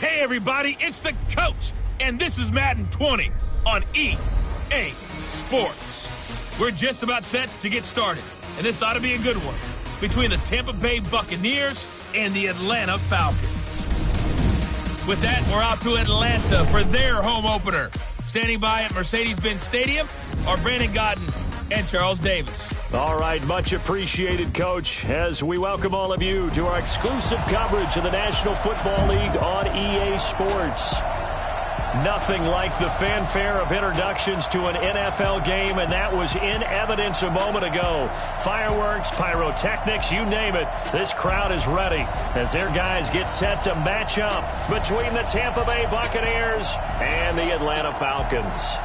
Hey everybody, it's the coach, and this is Madden 20 on EA Sports. We're just about set to get started, and this ought to be a good one between the Tampa Bay Buccaneers and the Atlanta Falcons. With that, we're out to Atlanta for their home opener. Standing by at Mercedes-Benz Stadium are Brandon Godden and Charles Davis. All right, much appreciated, Coach, as we welcome all of you to our exclusive coverage of the National Football League on EA Sports. Nothing like the fanfare of introductions to an NFL game, and that was in evidence a moment ago. Fireworks, pyrotechnics, you name it. This crowd is ready as their guys get set to match up between the Tampa Bay Buccaneers and the Atlanta Falcons.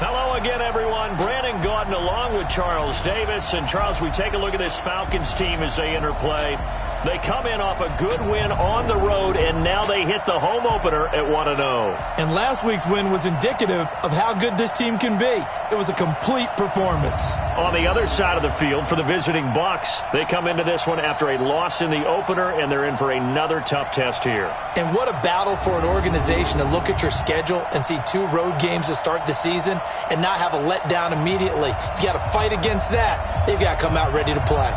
Hello again, everyone. Brandon Gaudin along with Charles Davis. And, Charles, we take a look at this Falcons team as they interplay. They come in off a good win on the road, and now they hit the home opener at 1-0. And last week's win was indicative of how good this team can be. It was a complete performance. On the other side of the field for the visiting Bucs, they come into this one after a loss in the opener, and they're in for another tough test here. And what a battle for an organization to look at your schedule and see 2 road games to start the season and not have a letdown immediately. You've got to fight against that. They've got to come out ready to play.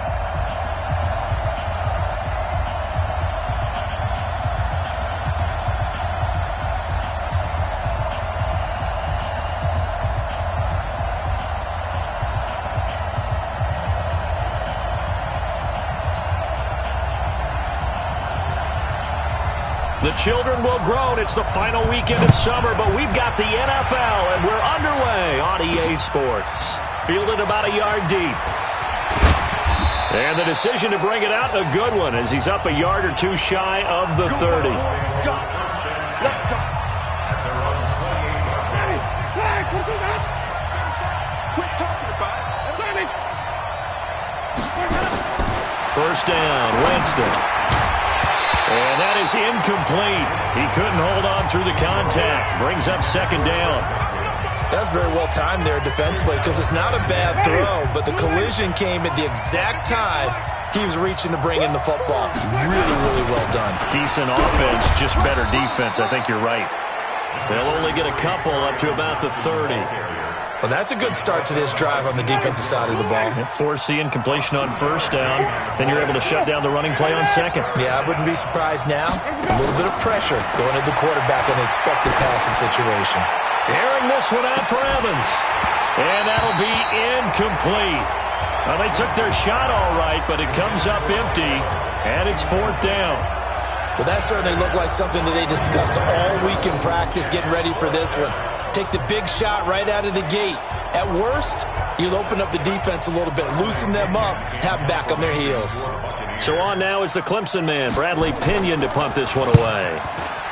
The children will groan. It's the final weekend of summer, but we've got the NFL, and we're underway on EA Sports. Fielded about a yard deep. And the decision to bring it out in a good one as he's up a yard or 2 shy of the 30. First down, Winston. And that is incomplete. He couldn't hold on through the contact. Brings up second down. That's very well timed there defensively because it's not a bad throw, but the collision came at the exact time he was reaching to bring in the football. Really, really well done. Decent offense, just better defense. I think you're right. They'll only get a couple up to about the 30. Well, that's a good start to this drive on the defensive side of the ball. Force the incompletion on first down. Then you're able to shut down the running play on second. Yeah, I wouldn't be surprised now. A little bit of pressure going at the quarterback in an expected passing situation. Airing this one out for Evans. And that'll be incomplete. Well, they took their shot all right, but it comes up empty, and it's 4th down. Well, that certainly looked like something that they discussed all week in practice, getting ready for this one. Take the big shot right out of the gate. At worst, you'll open up the defense a little bit, loosen them up, have them back on their heels. So on now is the Clemson man, Bradley Pinion, to punt this one away.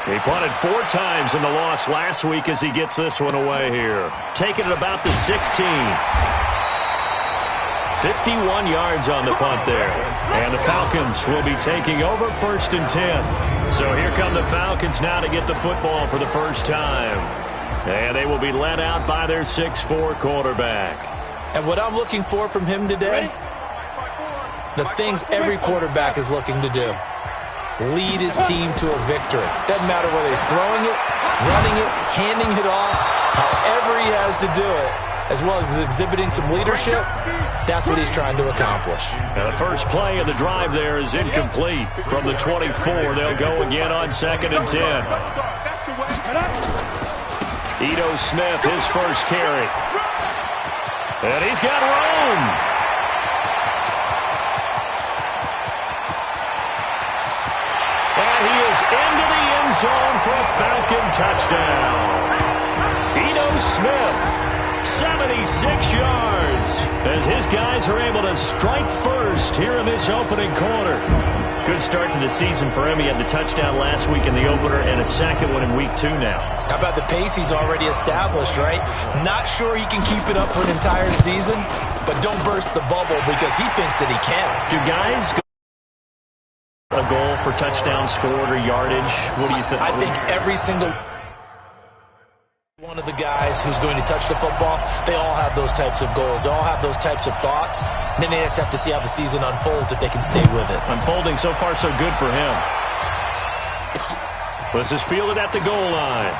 He punted 4 times in the loss last week as he gets this one away here. Taking it about the 16. 51 yards on the punt there. And the Falcons will be taking over 1st and 10. So here come the Falcons now to get the football for the first time. And they will be led out by their 6'4" quarterback. And what I'm looking for from him today, the things every quarterback is looking to do. Lead his team to a victory. Doesn't matter whether he's throwing it, running it, handing it off, however he has to do it, as well as exhibiting some leadership, that's what he's trying to accomplish. Now the first play of the drive there is incomplete. From the 24, they'll go again on 2nd and 10. Ito Smith, his first carry. And he's got room. And he is into the end zone for a Falcon touchdown. Ito Smith, 76 yards, as his guys are able to strike first here in this opening quarter. Good start to the season for him. He had the touchdown last week in the opener and a second one in week 2 now. How about the pace he's already established, right? Not sure he can keep it up for an entire season, but don't burst the bubble because he thinks that he can. Do guys go a goal for touchdown scored or yardage? What do you think? I think every single one of the guys who's going to touch the football, they all have those types of goals. They all have those types of thoughts. And then they just have to see how the season unfolds if they can stay with it. Unfolding so far so good for him. This is fielded at the goal line.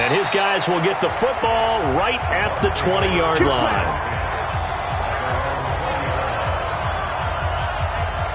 And his guys will get the football right at the 20-yard line.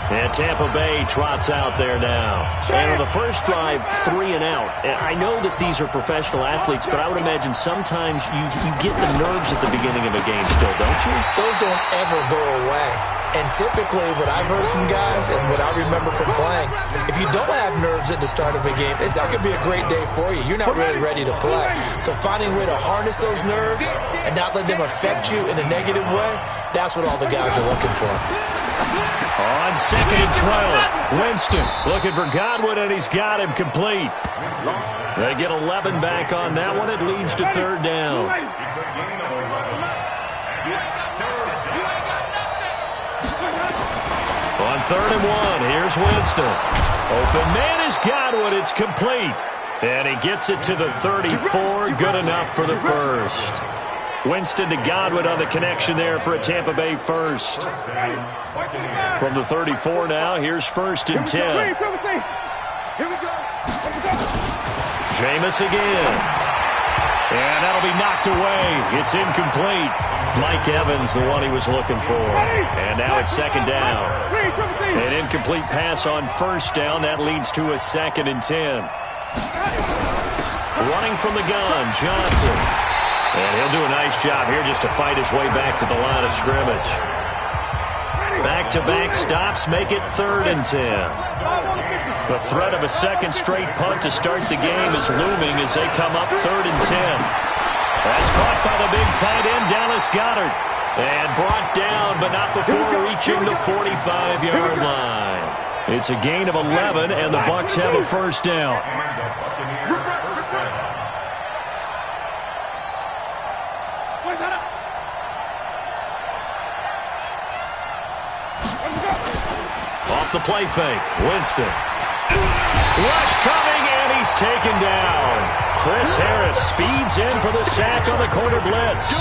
And Tampa Bay trots out there now. And on the first drive, 3 and out. And I know that these are professional athletes, but I would imagine sometimes you get the nerves at the beginning of a game still, don't you? Those don't ever go away. And typically what I've heard from guys and what I remember from playing, if you don't have nerves at the start of a game, it's not going to be a great day for you. You're not really ready to play. So finding a way to harness those nerves and not let them affect you in a negative way, that's what all the guys are looking for. On 2nd and 12, Winston looking for Godwin, and he's got him complete. They get 11 back on that one. It leads to 3rd down. On 3rd and 1, here's Winston. Open man is Godwin. It's complete. And he gets it to the 34. Good enough for the first. Winston to Godwin on the connection there for a Tampa Bay first. From the 34 now, here's 1st and 10. Jameis again. And that'll be knocked away. It's incomplete. Mike Evans, the one he was looking for. And now it's 2nd down. An incomplete pass on 1st down. That leads to a 2nd and 10. Running from the gun, Johnson. And he'll do a nice job here just to fight his way back to the line of scrimmage. Back-to-back stops make it 3rd and 10. The threat of a second straight punt to start the game is looming as they come up 3rd and 10. That's caught by the big tight end, Dallas Goedert. And brought down, but not before reaching the 45-yard line. It's a gain of 11, and the Bucs have a 1st down. Off the play fake, Winston. Rush coming, and he's taken down. Chris Harris speeds in for the sack on the corner blitz.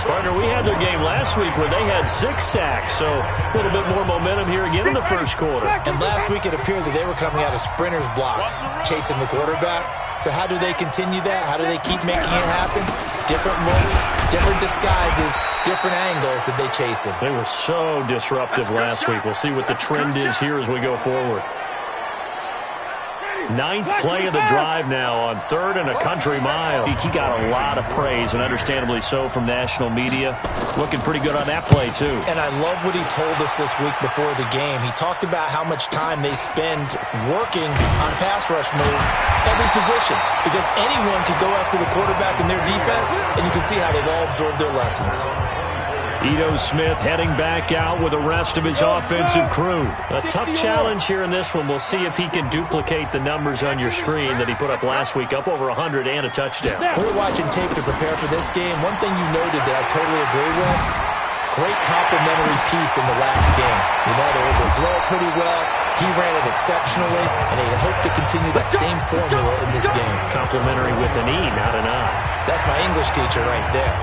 Partner, we had their game last week where they had 6 sacks, so a little bit more momentum here again in the first quarter. And last week it appeared that they were coming out of sprinters blocks, chasing the quarterback. So how do they continue that? How do they keep making it happen? Different looks, different disguises, different angles that they chase him. They were so disruptive last week. We'll see what the trend is here as we go forward. 9th play of the drive now on 3rd and a country mile. He got a lot of praise, and understandably so, from national media. Looking pretty good on that play, too. And I love what he told us this week before the game. He talked about how much time they spend working on pass rush moves, every position, because anyone could go after the quarterback in their defense, and you can see how they've all absorbed their lessons. Ito Smith heading back out with the rest of his offensive crew. A tough challenge here in this one. We'll see if he can duplicate the numbers on your screen that he put up last week, up over 100 and a touchdown. We're watching tape to prepare for this game. One thing you noted that I totally agree with, great complimentary piece in the last game. You know, they were able to throw it pretty well. He ran it exceptionally, and they hope to continue that same formula in this game. Complimentary with an E, not an I. That's my English teacher right there.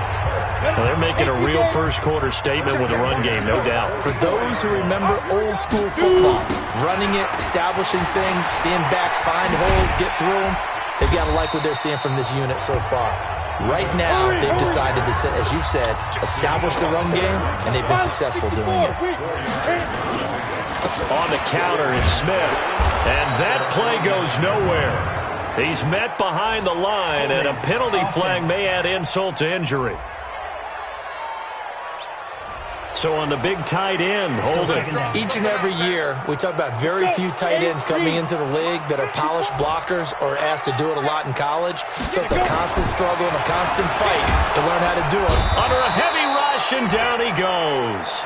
Well, they're making a real first-quarter statement with a run game, no doubt. For those who remember old-school football, running it, establishing things, seeing backs find holes, get through them, they've got to like what they're seeing from this unit so far. Right now, they've decided to, as you said, establish the run game, and they've been successful doing it. On the counter is Smith, and that play goes nowhere. He's met behind the line, and a penalty flag may add insult to injury. So on the big tight end, holding. Each and every year, we talk about very few tight ends coming into the league that are polished blockers or asked to do it a lot in college. So it's a constant struggle and a constant fight to learn how to do it. Under a heavy rush, and down he goes.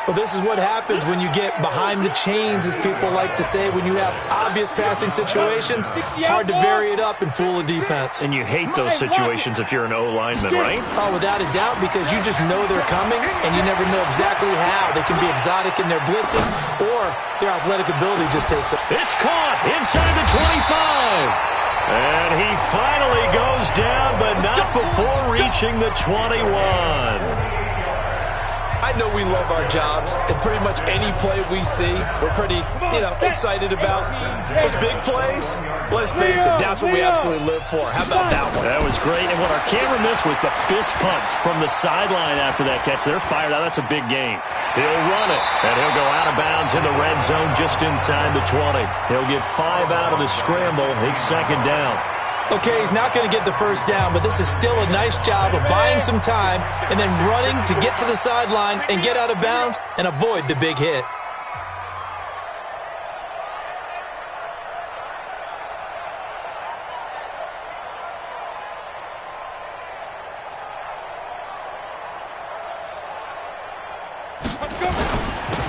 Well, this is what happens when you get behind the chains, as people like to say, when you have obvious passing situations. Hard to vary it up and fool a defense. And you hate those situations if you're an O-lineman, right? Oh, without a doubt, because you just know they're coming, and you never know exactly how. They can be exotic in their blitzes, or their athletic ability just takes it. It's caught inside the 25. And he finally goes down, but not before reaching the 21. I know we love our jobs, and pretty much any play we see, we're pretty, excited about. But big plays, let's face it, that's what we absolutely live for. How about that one? That was great, and what our camera missed was the fist pump from the sideline after that catch. They're fired out. That's a big gain. He'll run it, and he'll go out of bounds in the red zone just inside the 20. He'll get 5 out of the scramble. It's second down. Okay, he's not going to get the first down, but this is still a nice job of buying some time and then running to get to the sideline and get out of bounds and avoid the big hit.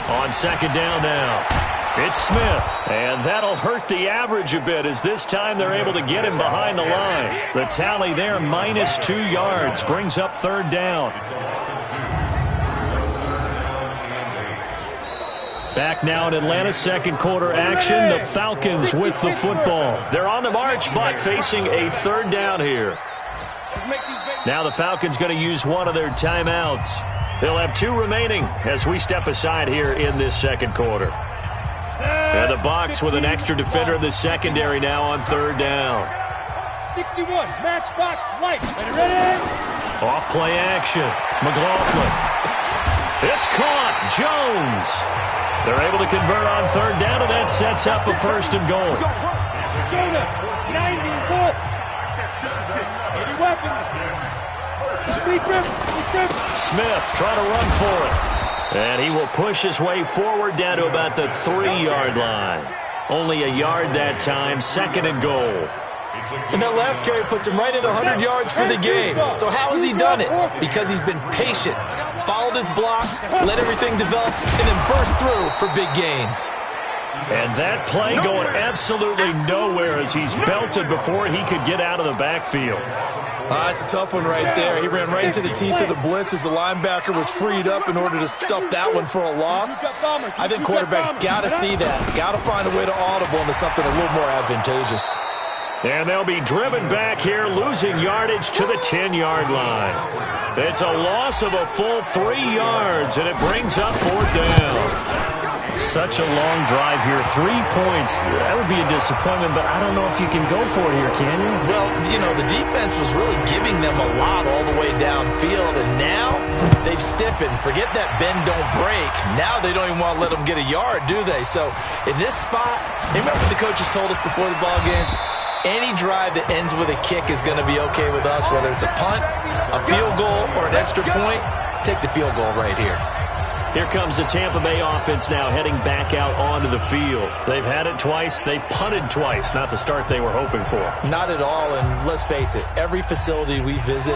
On second down now. It's Smith, and that'll hurt the average a bit as this time they're able to get him behind the line. The tally there, minus 2 yards, brings up third down. Back now in Atlanta's second quarter action, the Falcons with the football. They're on the march, but facing a third down here. Now the Falcons going to use one of their timeouts. They'll have 2 remaining as we step aside here in this second quarter. And the Bucs with an extra defender in the secondary now on third down. 61, matchbox, light. Ready? Off play action. McLaughlin. It's caught. Jones. They're able to convert on third down, and that sets up a first and goal. Jonah, 90 volts. 80 weapons. Smith trying to run for it. And he will push his way forward down to about the 3-yard line. Only a yard that time, second and goal. And that last carry puts him right at 100 yards for the game. So how has he done it? Because he's been patient, followed his blocks, let everything develop, and then burst through for big gains. And that play going absolutely nowhere as he's belted before he could get out of the backfield. It's a tough one right there. He ran right into the teeth of the blitz as the linebacker was freed up in order to stuff that one for a loss. I think quarterbacks got to see that. Got to find a way to audible into something a little more advantageous. And they'll be driven back here, losing yardage to the 10-yard line. It's a loss of a full 3 yards, and it brings up fourth down. Such a long drive here. 3 points. That would be a disappointment, but I don't know if you can go for it here, can you? Well, the defense was really giving them a lot all the way downfield, and now they've stiffened. Forget that bend, don't break. Now they don't even want to let them get a yard, do they? So in this spot, remember what the coaches told us before the ball game? Any drive that ends with a kick is going to be okay with us, whether it's a punt, a field goal, or an extra point. Take the field goal right here. Here comes the Tampa Bay offense now heading back out onto the field. They've had it twice. They've punted twice. Not the start they were hoping for. Not at all, and let's face it, every facility we visit,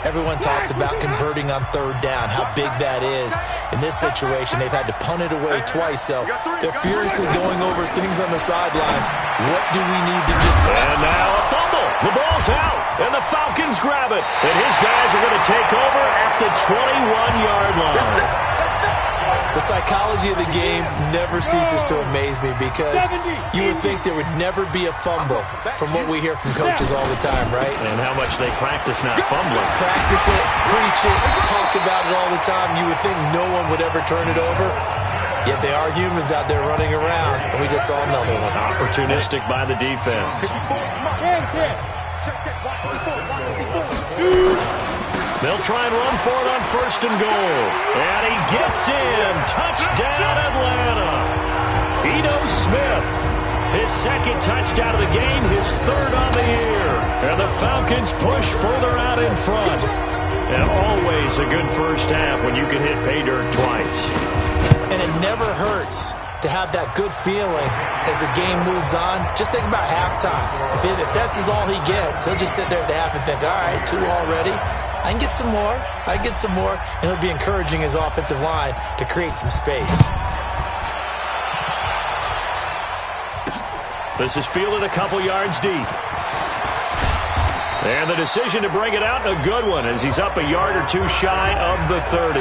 everyone talks about converting on third down, how big that is. In this situation, they've had to punt it away twice, so they're furiously going over things on the sidelines. What do we need to do? And now a fumble. The ball's out, and the Falcons grab it. And his guys are going to take over at the 21-yard line. The psychology of the game never ceases to amaze me because you would think there would never be a fumble from what we hear from coaches all the time, right? And how much they practice not fumbling. Practice it, preach it, talk about it all the time. You would think no one would ever turn it over. Yet they are humans out there running around, and we just saw another one. Opportunistic by the defense. They'll try and run for it on first and goal. And he gets in. Touchdown, Atlanta. Ito Smith. His second touchdown of the game, his third on the year. And the Falcons push further out in front. And always a good first half when you can hit pay dirt twice. And it never hurts to have that good feeling as the game moves on. Just think about halftime. If that's all he gets, he'll just sit there at the half and think, all right, 2 already. I can get some more. I can get some more. And it'll be encouraging his offensive line to create some space. This is fielded a couple yards deep. And the decision to bring it out, a good one, as he's up a yard or 2 shy of the 30.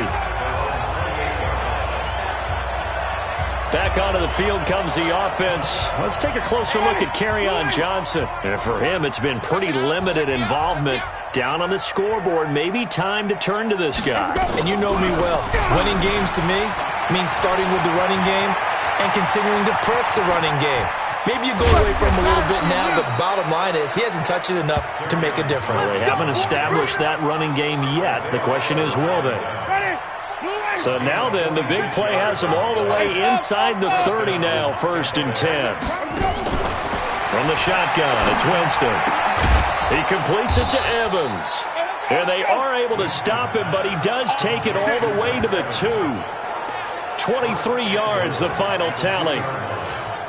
Back onto the field comes the offense. Let's take a closer look at Kerryon Johnson. And for him, it's been pretty limited involvement. Down on the scoreboard, maybe time to turn to this guy. And you know me well. Winning games to me means starting with the running game and continuing to press the running game. Maybe you go away from him a little bit now, but the bottom line is he hasn't touched it enough to make a difference. Well, they haven't established that running game yet. The question is, will they? So now then, the big play has them all the way inside the 30 now, 1st and 10. From the shotgun, it's Winston. He completes it to Evans. And they are able to stop him, but he does take it all the way to the 2. 23 yards, the final tally.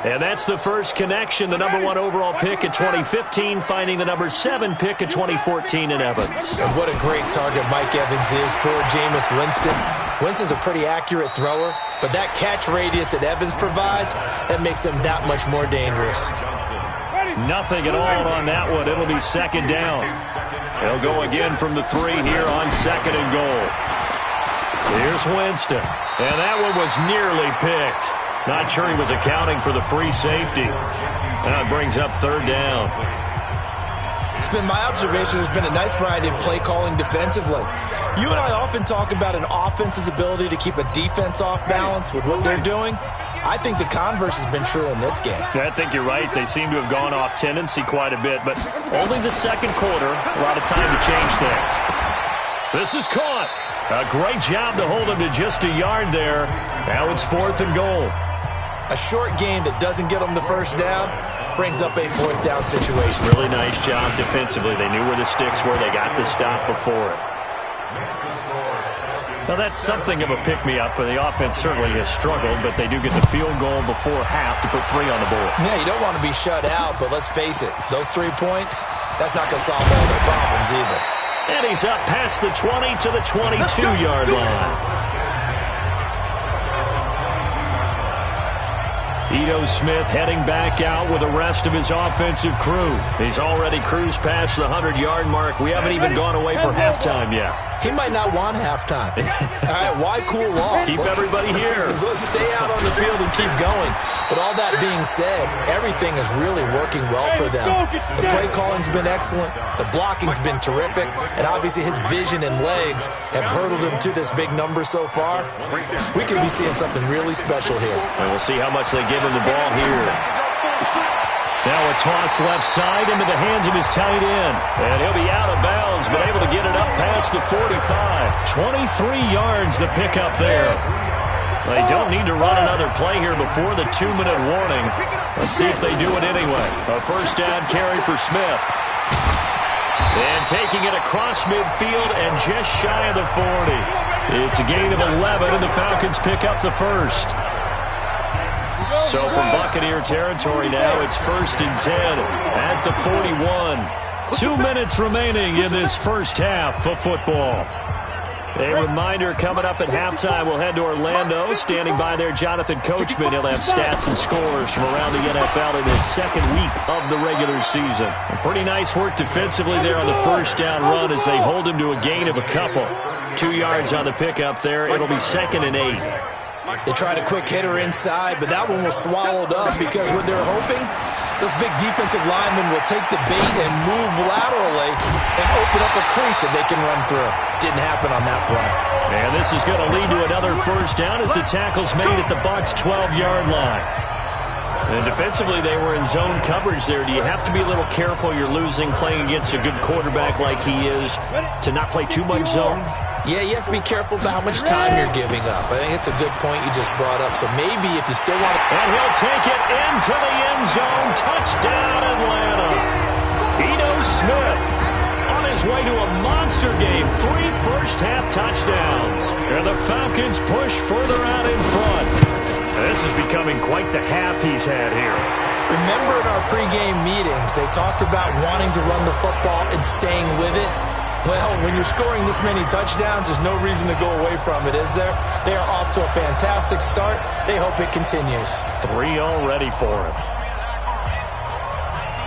And that's the first connection, the number 1 overall pick in 2015, finding the number 7 pick in 2014 in Evans. And what a great target Mike Evans is for Jameis Winston. Winston's a pretty accurate thrower, but that catch radius that Evans provides, that makes him that much more dangerous. Nothing at all on that one. It'll be 2nd down. They'll go again from the 3 here on 2nd and goal. Here's Winston. And that one was nearly picked. Not sure he was accounting for the free safety. That brings up 3rd down. It's been my observation there's been a nice variety of play calling defensively. You and I often talk about an offense's ability to keep a defense off balance with what they're doing. I think the converse has been true in this game. I think you're right. They seem to have gone off tendency quite a bit, but only the 2nd quarter, a lot of time to change things. This is caught. A great job to hold him to just a yard there. Now it's 4th and goal. A short game that doesn't get them the 1st down brings up a 4th down situation. Really nice job defensively. They knew where the sticks were. They got the stop before it. Now, that's something of a pick-me-up, but the offense certainly has struggled, but they do get the field goal before half to put 3 on the board. Yeah, you don't want to be shut out, but let's face it, those 3 points, that's not going to solve all their problems either. And he's up past the 20 to the 22-yard line. Ito Smith heading back out with the rest of his offensive crew. He's already cruised past the 100-yard mark. We haven't even gone away for halftime yet. He might not want halftime. All right, why cool off? Keep everybody here. Let's stay out on the field and keep going. But all that being said, everything is really working well for them. The play calling's been excellent. The blocking's been terrific. And obviously his vision and legs have hurdled him to this big number so far. We could be seeing something really special here. And we'll see how much they give him the ball here. Now a toss left side into the hands of his tight end. And he'll be out of bounds, but able to get it up past the 45. 23 yards the pickup there. They don't need to run another play here before the 2-minute warning. Let's see if they do it anyway. A 1st down carry for Smith. And taking it across midfield and just shy of the 40. It's a gain of 11, and the Falcons pick up the 1st. So from Buccaneer territory now, it's 1st and 10 at the 41. 2 minutes remaining in this first half of football. A reminder coming up at halftime, we'll head to Orlando. Standing by there, Jonathan Coachman. He'll have stats and scores from around the NFL in his 2nd week of the regular season. And pretty nice work defensively there on the 1st down run as they hold him to a gain of a couple. 2 yards on the pickup there. It'll be 2nd and 8. They tried a quick hitter inside, but that one was swallowed up because what they're hoping, those big defensive linemen will take the bait and move laterally and open up a crease that they can run through. Didn't happen on that play. And this is going to lead to another 1st down as the tackle's made at the Bucs' 12-yard line. And defensively, they were in zone coverage there. Do you have to be a little careful you're losing playing against a good quarterback like he is to not play too much zone? Yeah, you have to be careful about how much time you're giving up. I think it's a good point you just brought up. So maybe if you still want to... And he'll take it into the end zone. Touchdown, Atlanta. Ito Smith on his way to a monster game. 3 first-half touchdowns. And the Falcons push further out in front. This is becoming quite the half he's had here. Remember in our pregame meetings, they talked about wanting to run the football and staying with it? Well, when you're scoring this many touchdowns, there's no reason to go away from it, is there? They are off to a fantastic start. They hope it continues. 3 already for him.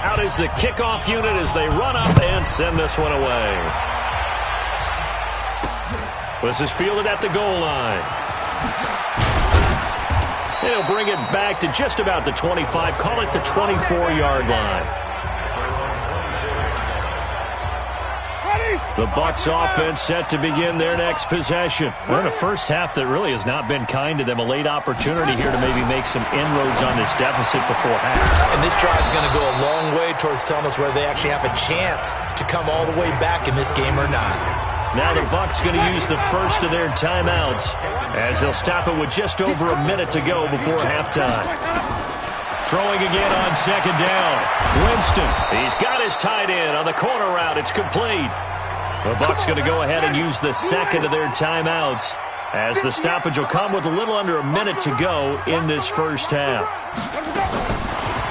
Out is the kickoff unit as they run up and send this one away. This is fielded at the goal line. They'll bring it back to just about the 25. Call it the 24-yard line. The Bucs offense set to begin their next possession. We're in a first half that really has not been kind to them. A late opportunity here to maybe make some inroads on this deficit before half. And this drive's going to go a long way towards telling us whether they actually have a chance to come all the way back in this game or not. Now the Bucs going to use the first of their timeouts as they'll stop it with just over a minute to go before halftime. Throwing again on second down. Winston, he's got his tight end on the corner route. It's complete. The Bucs going to go ahead and use the second of their timeouts as the stoppage will come with a little under a minute to go in this first half.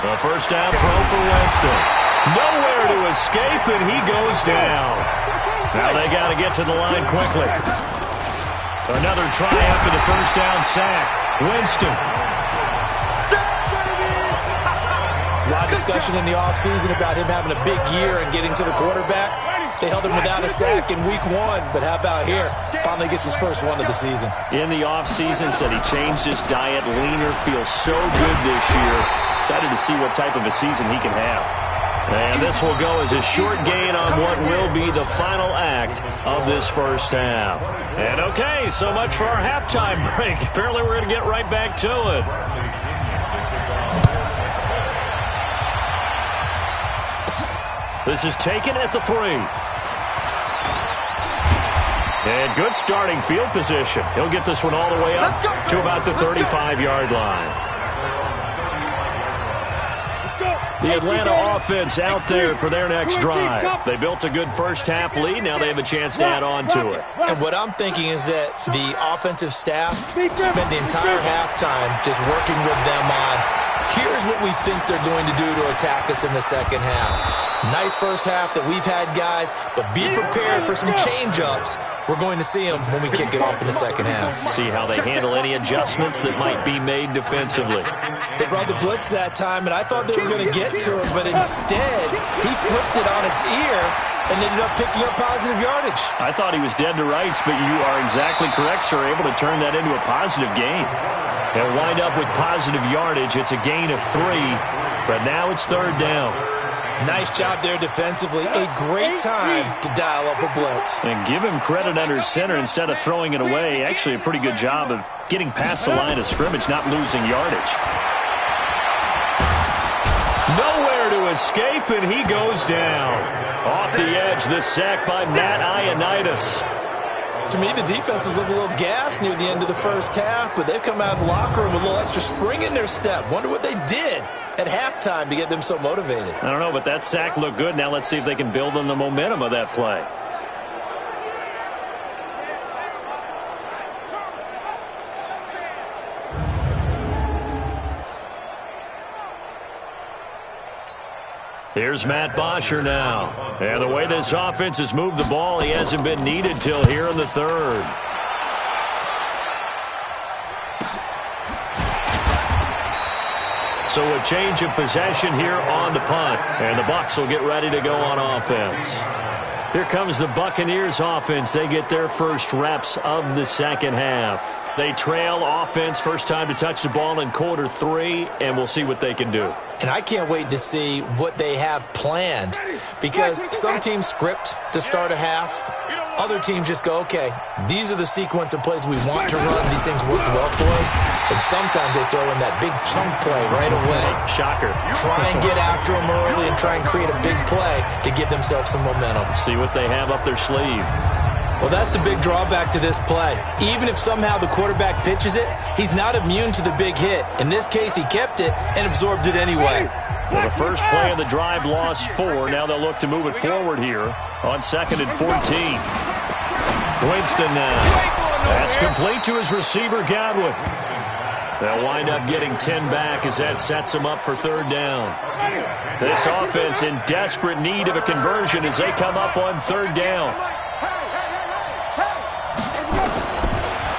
The first down throw for Winston. Nowhere to escape, and he goes down. Now they got to get to the line quickly. Another try after the first down sack. Winston. There's a lot of discussion in the offseason about him having a big year and getting to the quarterback. They held him without a sack in week 1, but how about here? Finally gets his first one of the season. In the offseason, said he changed his diet, leaner, feels so good this year. Excited to see what type of a season he can have. And this will go as a short gain on what will be the final act of this first half. And okay, so much for our halftime break. Apparently we're going to get right back to it. This is taken at the 3. And good starting field position. He'll get this one all the way up to about the 35-yard line. The Atlanta offense out there for their next drive. They built a good first half lead. Now they have a chance to add on to it. And what I'm thinking is that the offensive staff spent the entire halftime just working with them on, here's what we think they're going to do to attack us in the second half. Nice first half that we've had, guys, but be prepared for some change-ups. We're going to see them when we kick it off in the second half. See how they handle any adjustments that might be made defensively. They brought the blitz that time, and I thought they were going to get to him, but instead, he flipped it on its ear and ended up picking up positive yardage. I thought he was dead to rights, but you are exactly correct, sir, able to turn that into a positive gain. They'll wind up with positive yardage. It's a gain of 3, but now it's third down. Nice job there defensively. A great time to dial up a blitz. And give him credit under center instead of throwing it away. Actually a pretty good job of getting past the line of scrimmage, not losing yardage. Nowhere to escape, and he goes down. Off the edge, the sack by Matt Ioannidis. To me, the defense was a little gassed near the end of the first half, but they've come out of the locker room with a little extra spring in their step. Wonder what they did at halftime to get them so motivated. I don't know, but that sack looked good. Now let's see if they can build on the momentum of that play. Here's Matt Bosher now. And the way this offense has moved the ball, he hasn't been needed till here in the third. So a change of possession here on the punt. And the Bucs will get ready to go on offense. Here comes the Buccaneers offense. They get their first reps of the second half. They trail offense, first time to touch the ball in quarter 3, and we'll see what they can do. And I can't wait to see what they have planned, because some teams script to start a half. Other teams just go, okay, these are the sequence of plays we want to run. These things worked well for us. And sometimes they throw in that big chunk play right away. Shocker. Try and get after them early and try and create a big play to give themselves some momentum. See what they have up their sleeve. Well, that's the big drawback to this play. Even if somehow the quarterback pitches it, he's not immune to the big hit. In this case, he kept it and absorbed it anyway. Well, the first play of the drive lost 4. Now they'll look to move it forward here on 2nd and 14. Winston now. That's complete to his receiver, Godwin. They'll wind up getting 10 back as that sets them up for third down. This offense in desperate need of a conversion as they come up on third down.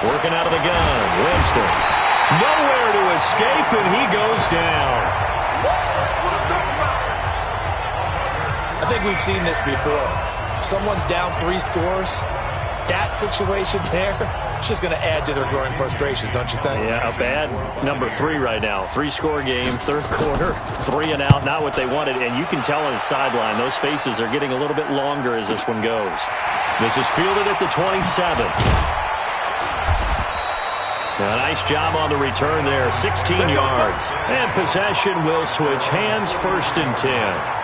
Working out of the gun, Winston. Nowhere to escape, and he goes down. I think we've seen this before. Someone's down 3 scores. that situation there, it's just going to add to their growing frustrations, don't you think? Yeah, a bad number 3 right now. 3-score game, third quarter, 3 and out, not what they wanted. And you can tell on the sideline, those faces are getting a little bit longer as this one goes. This is fielded at the 27. A nice job on the return there, 16 yards. And possession will switch hands, 1st and 10.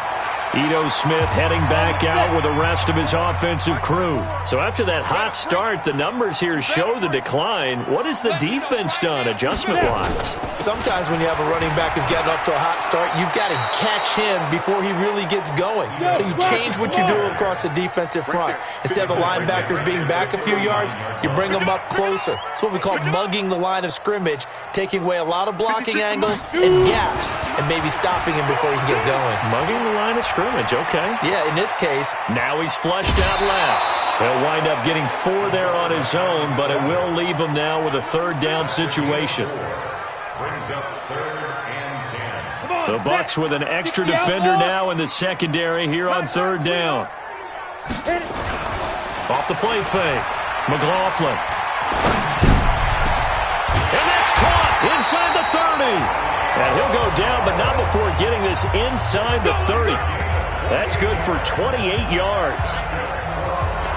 Ito Smith heading back out with the rest of his offensive crew. So after that hot start, the numbers here show the decline. What has the defense done adjustment-wise? Sometimes when you have a running back who's gotten off to a hot start, you've got to catch him before he really gets going. So you change what you do across the defensive front. Instead of the linebackers being back a few yards, you bring them up closer. It's what we call mugging the line of scrimmage, taking away a lot of blocking angles and gaps, and maybe stopping him before he can get going. Mugging the line of scrimmage. Okay. Yeah, in this case. Now he's flushed out left. He'll wind up getting 4 there on his own, but it will leave him now with a 3rd down situation. The Bucs with an extra defender now in the secondary here on 3rd down. Off the play fake. McLaughlin. And that's caught inside the 30. And he'll go down, but not before getting this inside the 30. That's good for 28 yards.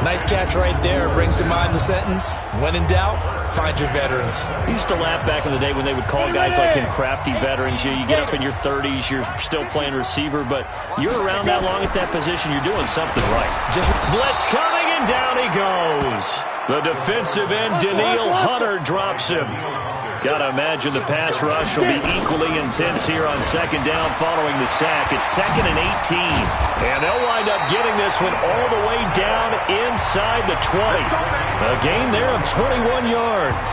Nice catch right there. Brings to mind the sentence, when in doubt, find your veterans. I used to laugh back in the day when they would call guys like him crafty veterans. You get up in your 30s, you're still playing receiver, but you're around that long at that position, you're doing something right. Just blitz coming, and down he goes. The defensive end, Danielle Hunter, drops him. Got to imagine the pass rush will be equally intense here on 2nd down following the sack. It's 2nd and 18. And they'll wind up getting this one all the way down inside the 20. A gain there of 21 yards.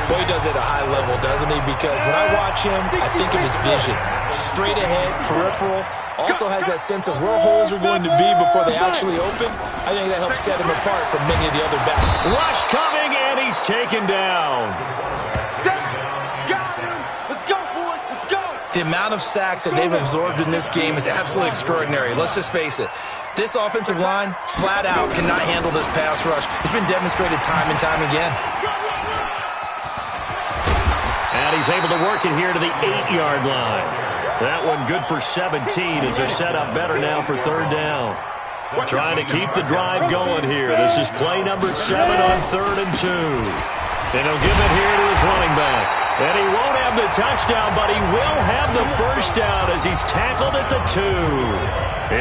Boy, he does it at a high level, doesn't he? Because when I watch him, I think of his vision. Straight ahead, peripheral. Also has that sense of where holes are going to be before they actually open. I think that helps set him apart from many of the other backs. Rush coming, and he's taken down. The amount of sacks that they've absorbed in this game is absolutely extraordinary. Let's just face it. This offensive line, flat out, cannot handle this pass rush. It's been demonstrated time and time again. And he's able to work it here to the 8-yard line. That one good for 17 as they're set up better now for 3rd down. Trying to keep the drive going here. This is play number 7 on 3rd and 2. And he'll give it here to his running back. And he won't have the touchdown, but he will have the 1st down as he's tackled at the 2.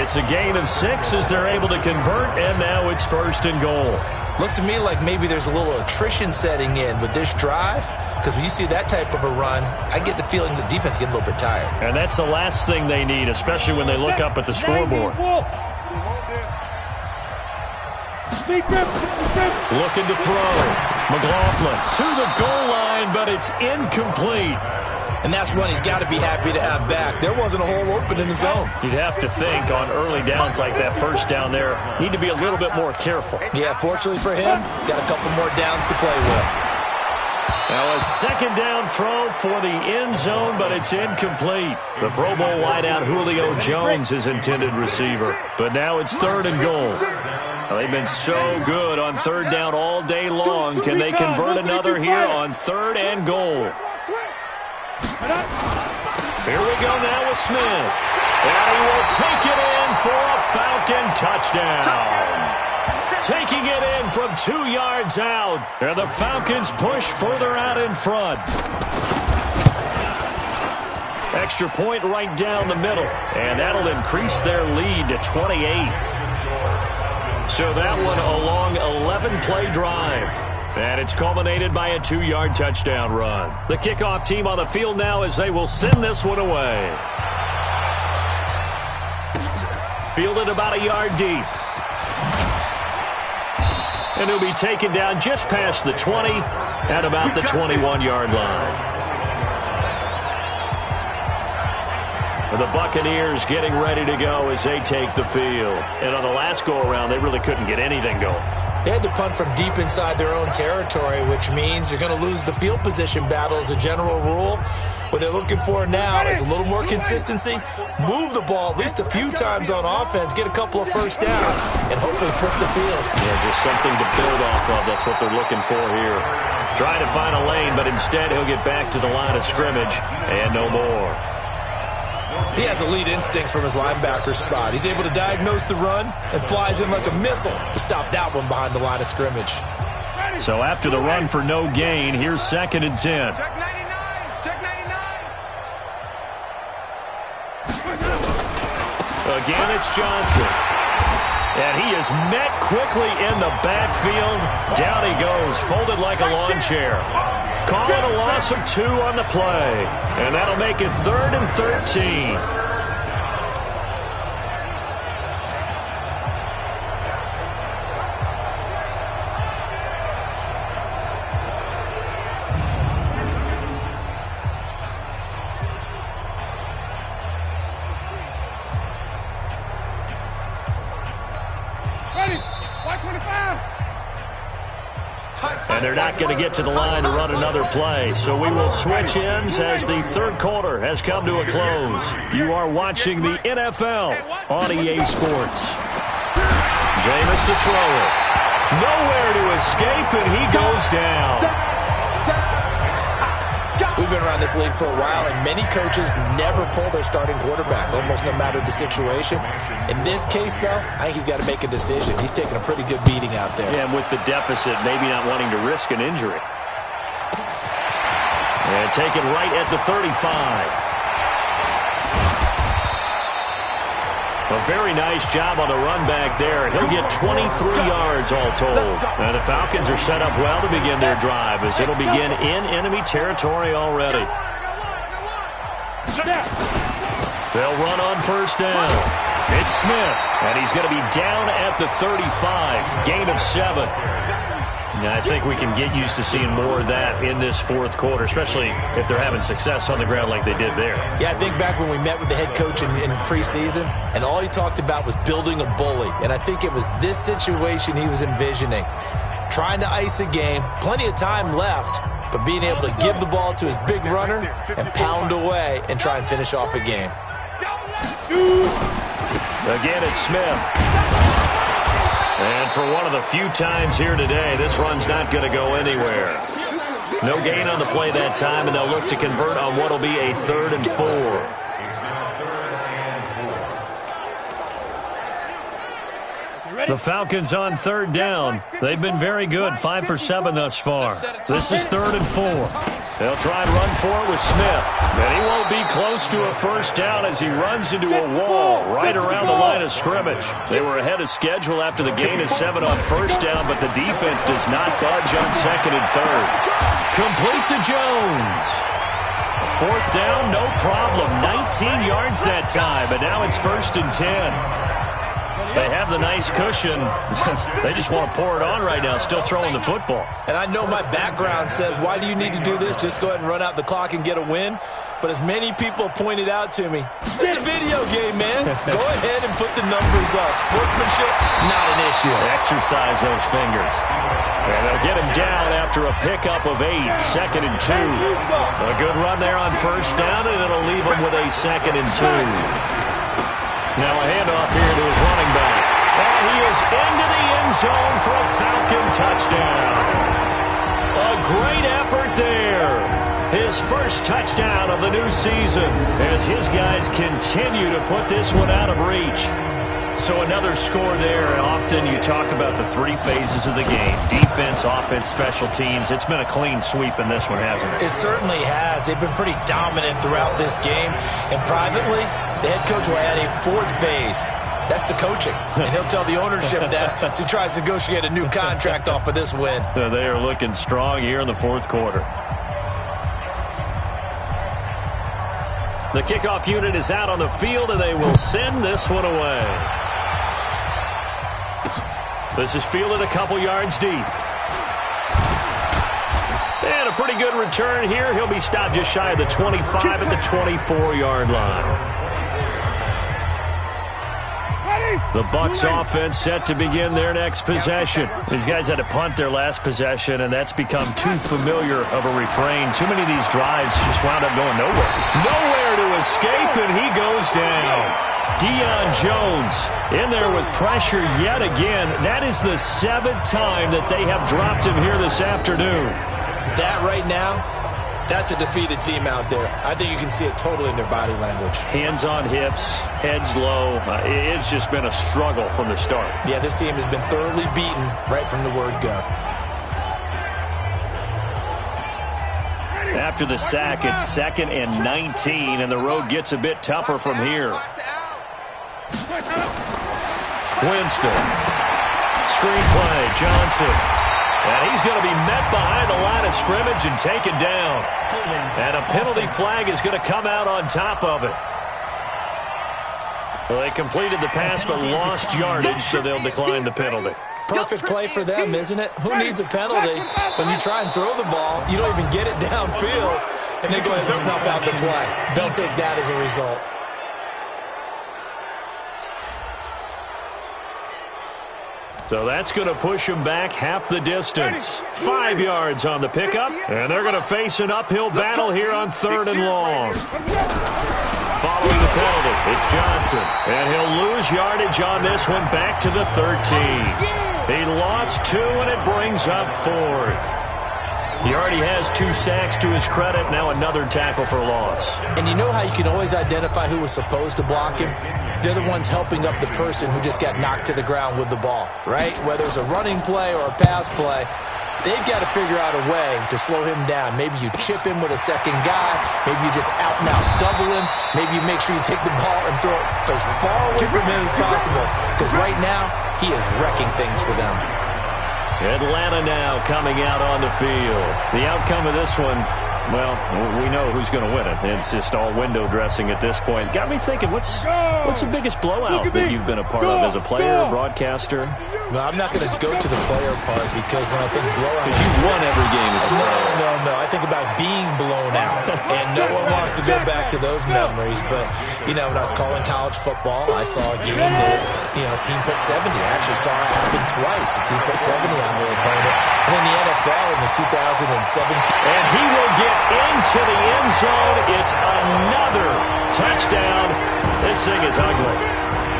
It's a gain of 6 as they're able to convert, and now it's 1st and goal. Looks to me like maybe there's a little attrition setting in with this drive, because when you see that type of a run, I get the feeling the defense is getting a little bit tired. And that's the last thing they need, especially when they look up at the scoreboard. Looking to throw. McLaughlin to the goal line, but it's incomplete. And that's one he's got to be happy to have back. There wasn't a hole open in the zone. You'd have to think on early downs like that 1st down there, need to be a little bit more careful. Yeah, fortunately for him, got a couple more downs to play with. Now a 2nd down throw for the end zone, but it's incomplete. The Pro Bowl wideout Julio Jones is intended receiver. But now it's 3rd and goal. Well, they've been so good on 3rd down all day long. Can they convert another here on 3rd and goal? Here we go now with Smith. And he will take it in for a Falcon touchdown. Taking it in from 2 yards out. And the Falcons push further out in front. Extra point right down the middle. And that'll increase their lead to 28. So that one a long 11-play drive. And it's culminated by a 2-yard touchdown run. The kickoff team on the field now as they will send this one away. Fielded about a yard deep. And he'll be taken down just past the 20 at about the 21-yard line. The Buccaneers getting ready to go as they take the field. And on the last go-around, they really couldn't get anything going. They had to punt from deep inside their own territory, which means you're going to lose the field position battle as a general rule. What they're looking for now is a little more consistency, move the ball at least a few times on offense, get a couple of first downs, and hopefully flip the field. Yeah, just something to build off of. That's what they're looking for here. Trying to find a lane, but instead he'll get back to the line of scrimmage and no more. He has elite instincts from his linebacker spot. He's able to diagnose the run and flies in like a missile to stop that one behind the line of scrimmage. So after the run for no gain, here's 2nd and 10. Check 99. Check 99. Again, it's Johnson. And he is met quickly in the backfield. Down he goes, folded like a lawn chair. Calling a loss of 2 on the play. And that'll make it 3rd and 13. And they're not going to get to the line to run another play. So we will switch ends as the 3rd quarter has come to a close. You are watching the NFL on EA Sports. Jameis to throw it. Nowhere to escape, and he goes down. We've been around this league for a while, and many coaches never pull their starting quarterback, almost no matter the situation. In this case, though, I think he's got to make a decision. He's taking a pretty good beating out there. Yeah, and with the deficit, maybe not wanting to risk an injury. And taken right at the 35. A very nice job on the run back there. He'll get 23 yards all told. And the Falcons are set up well to begin their drive as it'll begin in enemy territory already. They'll run on 1st down. It's Smith, and he's going to be down at the 35. Gain of 7. Now, I think we can get used to seeing more of that in this 4th quarter, especially if they're having success on the ground like they did there. Yeah, I think back when we met with the head coach in preseason, and all he talked about was building a bully. And I think it was this situation he was envisioning. Trying to ice a game, plenty of time left, but being able to give the ball to his big runner and pound away and try and finish off a game. Again, it's Smith. And for one of the few times here today, this run's not going to go anywhere. No gain on the play that time, and they'll look to convert on what will be a 3rd and 4. The Falcons on 3rd down. They've been very good, 5 for 7 thus far. This is 3rd and 4. They'll try and run for it with Smith. And he won't be close to a 1st down as he runs into a wall right around the line of scrimmage. They were ahead of schedule after the gain of 7 on 1st down, but the defense does not budge on 2nd and 3rd. Complete to Jones. 4th down, no problem. 19 yards that time, but now it's 1st and 10. They have the nice cushion. They just want to pour it on right now, still throwing the football. And I know my background says, why do you need to do this? Just go ahead and run out the clock and get a win. But as many people pointed out to me, it's a video game, man. Go ahead and put the numbers up. Sportsmanship, not an issue. Exercise those fingers. And they'll get him down after a pickup of 8, 2nd and 2. A good run there on 1st down, and it'll leave him with a 2nd and 2. Now a handoff here to his running back. And he is into the end zone for a Falcon touchdown. A great effort there. His first touchdown of the new season as his guys continue to put this one out of reach. So another score there. Often you talk about the 3 phases of the game. Defense, offense, special teams. It's been a clean sweep in this one, hasn't it? It certainly has. They've been pretty dominant throughout this game. And privately, the head coach will add a 4th phase. That's the coaching. And he'll tell the ownership that as he tries to negotiate a new contract off of this win. They are looking strong here in the 4th quarter. The kickoff unit is out on the field, and they will send this one away. This is fielded a couple yards deep. And a pretty good return here. He'll be stopped just shy of the 25 at the 24-yard line. The Bucs offense set to begin their next possession. These guys had to punt their last possession, and that's become too familiar of a refrain. Too many of these drives just wound up going nowhere. Nowhere to escape, and he goes down. Deion Jones in there with pressure yet again. That is the 7th time that they have dropped him here this afternoon. That right now, that's a defeated team out there. I think you can see it totally in their body language. Hands on hips, heads low. It's just been a struggle from the start. Yeah, this team has been thoroughly beaten right from the word go. After the sack, it's 2nd and 19, and the road gets a bit tougher from here. Winston. Screenplay, Johnson. And he's going to be met behind the line of scrimmage and taken down. And a penalty flag is going to come out on top of it. Well, they completed the pass but lost yardage, so they'll decline the penalty. Perfect play for them, isn't it? Who needs a penalty when you try and throw the ball, you don't even get it downfield, and they go ahead and snuff out the play. They'll take that as a result. So that's going to push them back half the distance. 5 yards on the pickup, and they're going to face an uphill battle here on 3rd and long. Following the penalty, it's Johnson, and he'll lose yardage on this one back to the 13. He lost 2, and it brings up 4th. He already has 2 sacks to his credit, now another tackle for loss. And you know how you can always identify who was supposed to block him? They're the ones helping up the person who just got knocked to the ground with the ball, right? Whether it's a running play or a pass play, they've got to figure out a way to slow him down. Maybe you chip him with a second guy. Maybe you just out and out double him. Maybe you make sure you take the ball and throw it as far away from him as possible. Because right now, he is wrecking things for them. Atlanta now coming out on the field. The outcome of this one, well, we know who's going to win it. It's just all window dressing at this point. Got me thinking, what's the biggest blowout that you've been a part of as a player, broadcaster? No, I'm not going to go to the player part because when I think blowout... Because you've won every game as a player. No. I think about being blown out. And no one wants to go back to those memories. But, you know, when I was calling college football, I saw a game that, you know, a team put 70. I actually saw it happen twice. A team put 70 on their opponent. And in the NFL in the 2017... And he will get into the end zone. It's another touchdown. This thing is ugly.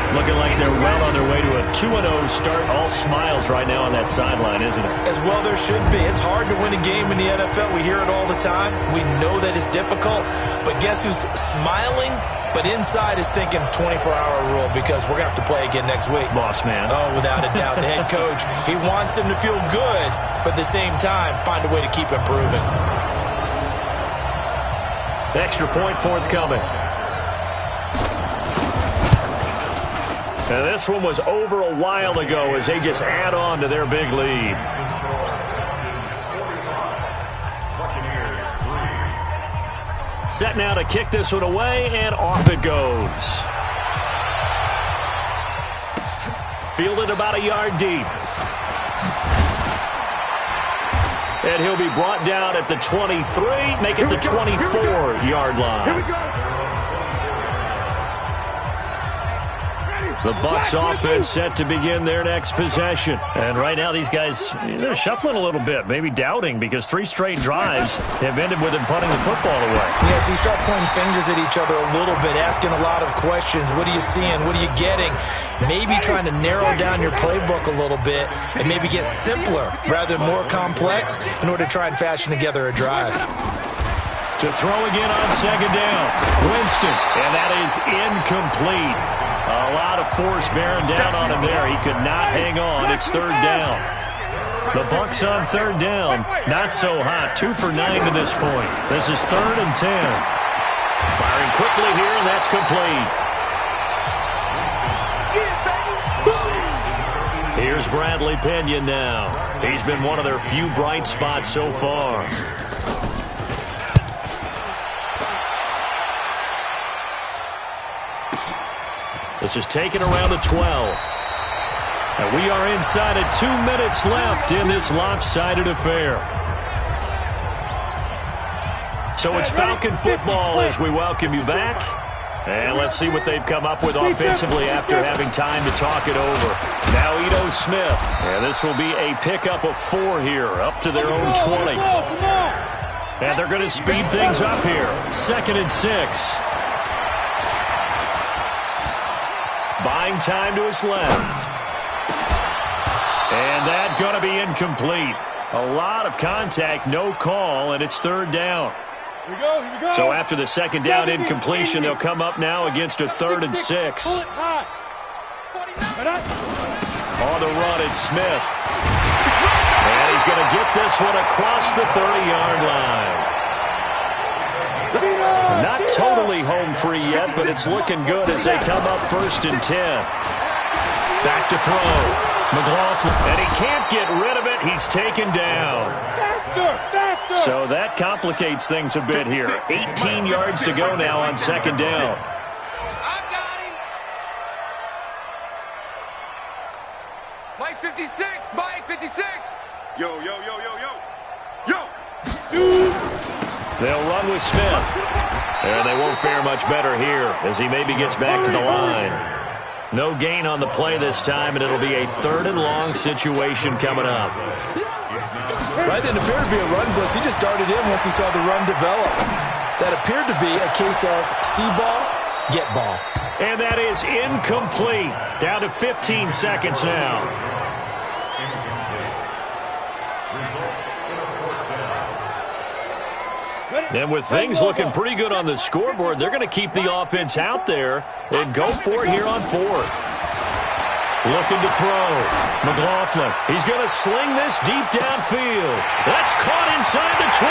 Looking like they're well on their way to a 2-0 start. All smiles right now on that sideline, isn't it? As well there should be. It's hard to win a game in the NFL. We hear it all the time. We know that it's difficult. But guess who's smiling? But inside is thinking 24-hour rule because we're going to have to play again next week. Boss man. Oh, without a doubt. The head coach, he wants them to feel good, but at the same time, find a way to keep improving. Extra point forthcoming. And this one was over a while ago as they just add on to their big lead. Set now to kick this one away, and off it goes. Fielded about a yard deep. And he'll be brought down at the 23, make it the 24-yard line. Here we go. The Bucs offense set to begin their next possession. And right now these guys, they're shuffling a little bit, maybe doubting, because 3 straight drives have ended with them punting the football away. Yeah, so you start pointing fingers at each other a little bit, asking a lot of questions. What are you seeing? What are you getting? Maybe trying to narrow down your playbook a little bit and maybe get simpler rather than more complex in order to try and fashion together a drive. To throw again on 2nd down. Winston, and that is incomplete. A lot of force bearing down on him there. He could not hang on. It's 3rd down. The Bucs on 3rd down. Not so hot. 2 for 9 to this point. This is 3rd and 10. Firing quickly here, and that's complete. Here's Bradley Pinion now. He's been one of their few bright spots so far. This is taken around the 12. And we are inside of 2 minutes left in this lopsided affair. So it's Falcon football as we welcome you back. And let's see what they've come up with offensively after having time to talk it over. Now Ito Smith. And this will be a pickup of 4 here, up to their own 20. And they're going to speed things up here. 2nd and 6. Buying time to his left. And that's going to be incomplete. A lot of contact, no call, and it's 3rd down. Here we go, here we go. So after the 2nd down incompletion, they'll come up now against a 3rd and 6. Pull it high. On the run, it's Smith. And he's going to get this one across the 30-yard line. Not totally home free yet, but it's looking good as they come up 1st and 10. Back to throw. McLaughlin, and he can't get rid of it. He's taken down. Faster. So that complicates things a bit here. 18 yards to go now on 2nd down. I got him. Mike 56. Mike 56. Yo. They'll run with Smith. And they won't fare much better here as he maybe gets back to the line. No gain on the play this time, and it'll be a 3rd and long situation coming up. Right, didn't appear to be a run blitz. He just darted in once he saw the run develop. That appeared to be a case of see ball, get ball. And that is incomplete. Down to 15 seconds now. And with things looking pretty good on the scoreboard, they're going to keep the offense out there and go for it here on 4th. Looking to throw. McLaughlin. He's going to sling this deep downfield. That's caught inside the 20.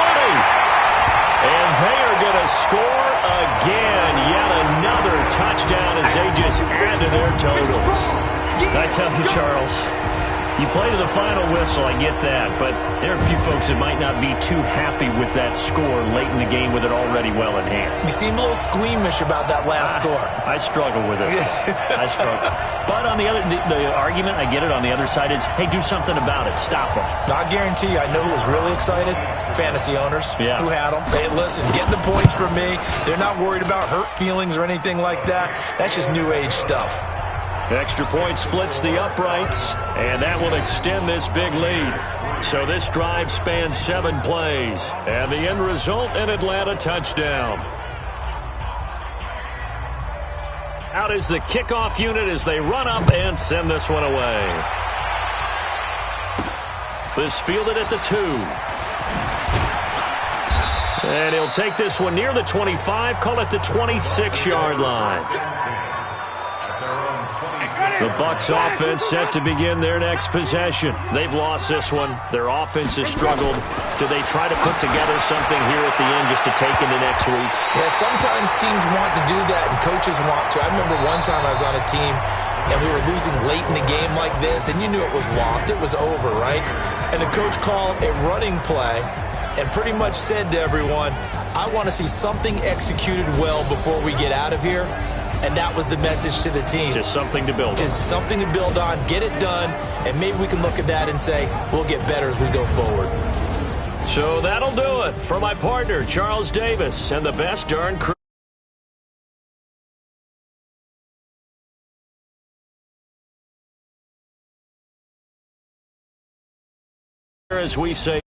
And they are going to score again. Yet another touchdown as they just add to their totals. I tell you, Charles, you play to the final whistle, I get that, but there are a few folks that might not be too happy with that score late in the game with it already well in hand. You seem a little squeamish about that last score. I struggle with it. I struggle. But on the other, the argument, I get it, on the other side is, hey, do something about it. Stop them. I guarantee you, I know who was really excited. Fantasy owners who had them. Hey, listen, getting the points from me. They're not worried about hurt feelings or anything like that. That's just new age stuff. Extra point splits the uprights, and that will extend this big lead. So this drive spans 7 plays, and the end result, an Atlanta touchdown. Out is the kickoff unit as they run up and send this one away. This fielded at the 2. And he'll take this one near the 25, call it the 26-yard line. The Bucs offense set to begin their next possession. They've lost this one. Their offense has struggled. Do they try to put together something here at the end just to take into next week? Yeah, sometimes teams want to do that and coaches want to. I remember one time I was on a team and we were losing late in the game like this, and you knew it was lost. It was over, right? And the coach called a running play and pretty much said to everyone, I want to see something executed well before we get out of here. And that was the message to the team. Just something to build on. Just something to build on, get it done, and maybe we can look at that and say, we'll get better as we go forward. So that'll do it for my partner, Charles Davis, and the best darn crew. As we say.